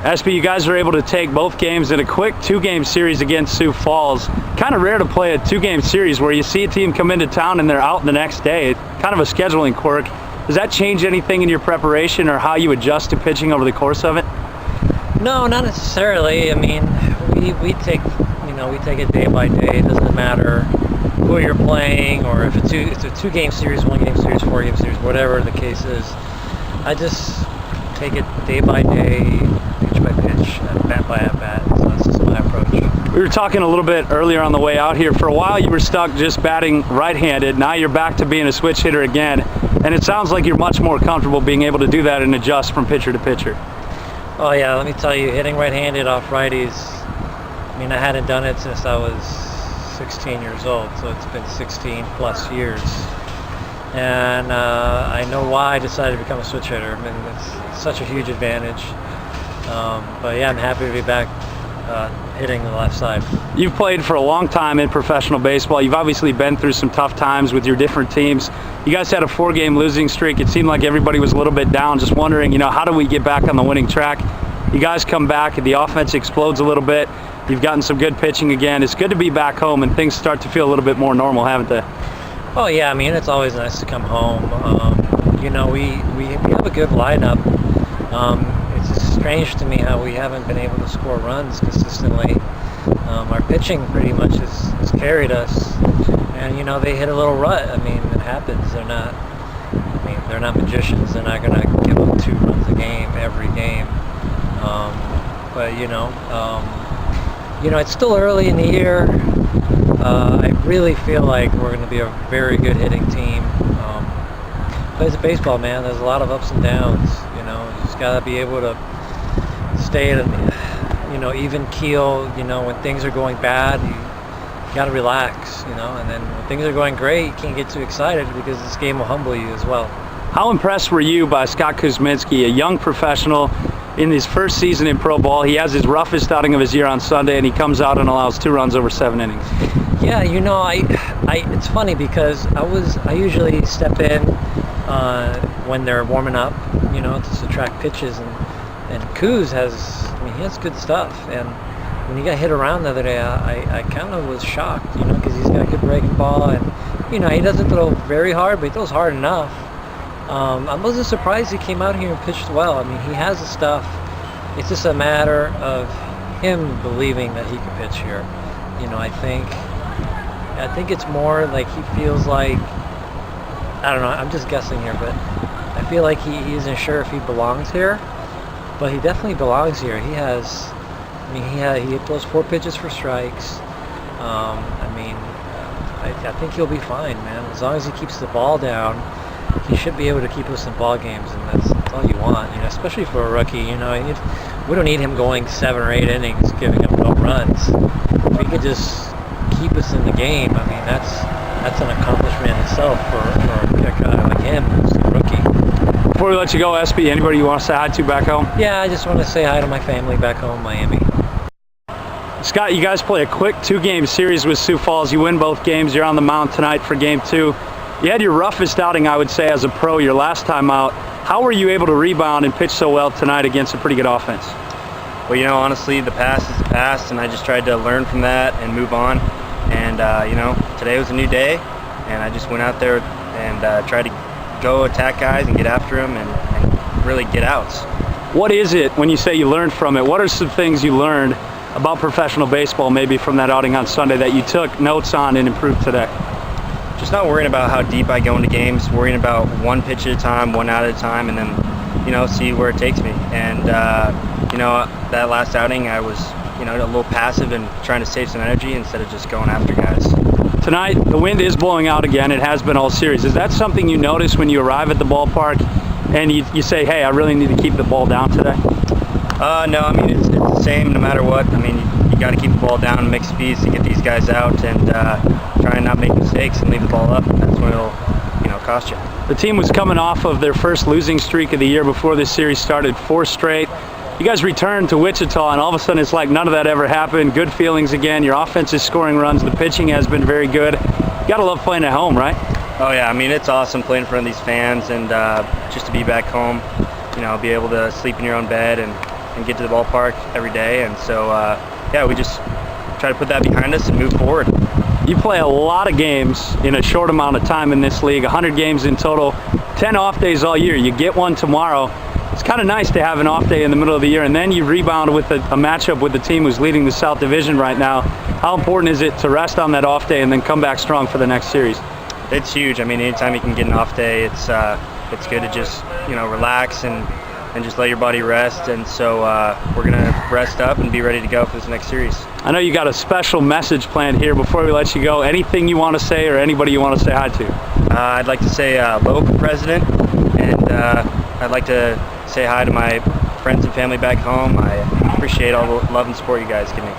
Espy, you guys were able to take both games in a quick 2-game series against Sioux Falls. Kind of rare to play a 2-game series where you see a team come into town and they're out the next day. Kind of a scheduling quirk. Does that change anything in your preparation or how you adjust to pitching over the course of it? No, not necessarily. I mean, we take it day by day. It doesn't matter who you're playing or if it's a 2-game series, 1-game series, 4-game series, whatever the case is. I just take it day by day, pitch by pitch, at bat by at bat. So that's just my approach. We were talking a little bit earlier on the way out here. For a while you were stuck just batting right-handed. Now you're back to being a switch hitter again. And it sounds like you're much more comfortable being able to do that and adjust from pitcher to pitcher. Oh yeah, let me tell you, hitting right-handed off righties, I mean, I hadn't done it since I was 16 years old, so it's been 16 plus years. And I know why I decided to become a switch hitter. I mean, it's such a huge advantage. But yeah, I'm happy to be back hitting the left side. You've played for a long time in professional baseball. You've obviously been through some tough times with your different teams. You guys had a 4-game losing streak. It seemed like everybody was a little bit down. Just wondering, how do we get back on the winning track? You guys come back and the offense explodes a little bit. You've gotten some good pitching again. It's good to be back home and things start to feel a little bit more normal, haven't they? Oh yeah, I mean, it's always nice to come home. We have a good lineup. It's just strange to me how we haven't been able to score runs consistently. Our pitching pretty much has carried us, and they hit a little rut. I mean, it happens. They're not magicians. They're not going to give up 2 runs a game every game. But it's still early in the year. I really feel like we're going to be a very good hitting team. But it's baseball, man. There's a lot of ups and downs. You just got to be able to stay at an even keel. When things are going bad, you got to relax. And then when things are going great, you can't get too excited because this game will humble you as well. How impressed were you by Scott Kuzminsky, a young professional in his first season in pro ball? He has his roughest outing of his year on Sunday, and he comes out and allows 2 runs over 7 innings. Yeah, it's funny because I usually step in when they're warming up, to subtract pitches, and Kuz he has good stuff. And when he got hit around the other day, I kind of was shocked, because he's got a good breaking ball, and he doesn't throw very hard, but he throws hard enough. I wasn't surprised he came out here and pitched well. I mean, he has the stuff. It's just a matter of him believing that he can pitch here. I think it's more like he feels like, I don't know, I'm just guessing here, but I feel like he isn't sure if he belongs here, but he definitely belongs here. He throws 4 pitches for strikes. I think he'll be fine, man. As long as he keeps the ball down, he should be able to keep us in ball games, and that's all you want, especially for a rookie. We don't need him going 7 or 8 innings, giving up no runs. If he could just keep us in the game, I mean, that's an accomplishment in itself for a guy like him who's a rookie. Before we let you go, Espy, anybody you want to say hi to back home? Yeah, I just want to say hi to my family back home, Miami. Scott, you guys play a quick 2-game series with Sioux Falls. You win both games. You're on the mound tonight for Game 2. You had your roughest outing, I would say, as a pro your last time out. How were you able to rebound and pitch so well tonight against a pretty good offense? Well, honestly, the past is the past, and I just tried to learn from that and move on. And, today was a new day, and I just went out there and tried to go attack guys and get after them and really get outs. What is it, when you say you learned from it, what are some things you learned about professional baseball maybe from that outing on Sunday that you took notes on and improved today? Just not worrying about how deep I go into games, worrying about 1 pitch at a time, 1 out at a time, and then, see where it takes me. And, that last outing I was, a little passive and trying to save some energy instead of just going after guys. Tonight, the wind is blowing out again. It has been all series. Is that something you notice when you arrive at the ballpark and you say, hey, I really need to keep the ball down today? No, I mean, it's the same no matter what. I mean, you got to keep the ball down, make speeds to get these guys out, and try and not make mistakes and leave the ball up. That's when it'll, cost you. The team was coming off of their first losing streak of the year before this series started, 4 straight. You guys returned to Wichita, and all of a sudden it's like none of that ever happened. Good feelings again. Your offense is scoring runs. The pitching has been very good. You got to love playing at home, right? Oh, yeah. I mean, it's awesome playing in front of these fans and just to be back home, be able to sleep in your own bed and and get to the ballpark every day. And so, yeah, we just try to put that behind us and move forward. You play a lot of games in a short amount of time in this league, 100 games in total, 10 off days all year. You get one tomorrow. It's kind of nice to have an off day in the middle of the year, and then you rebound with a matchup with the team who's leading the South Division right now. How important is it to rest on that off day and then come back strong for the next series? It's huge. I mean, anytime you can get an off day, it's good to just, you know, relax and just let your body rest. And so we're going to rest up and be ready to go for this next series. I know you got a special message planned here before we let you go. Anything you want to say or anybody you want to say hi to? I'd like to say hello, President, and I'd like to say hi to my friends and family back home. I appreciate all the love and support you guys give me.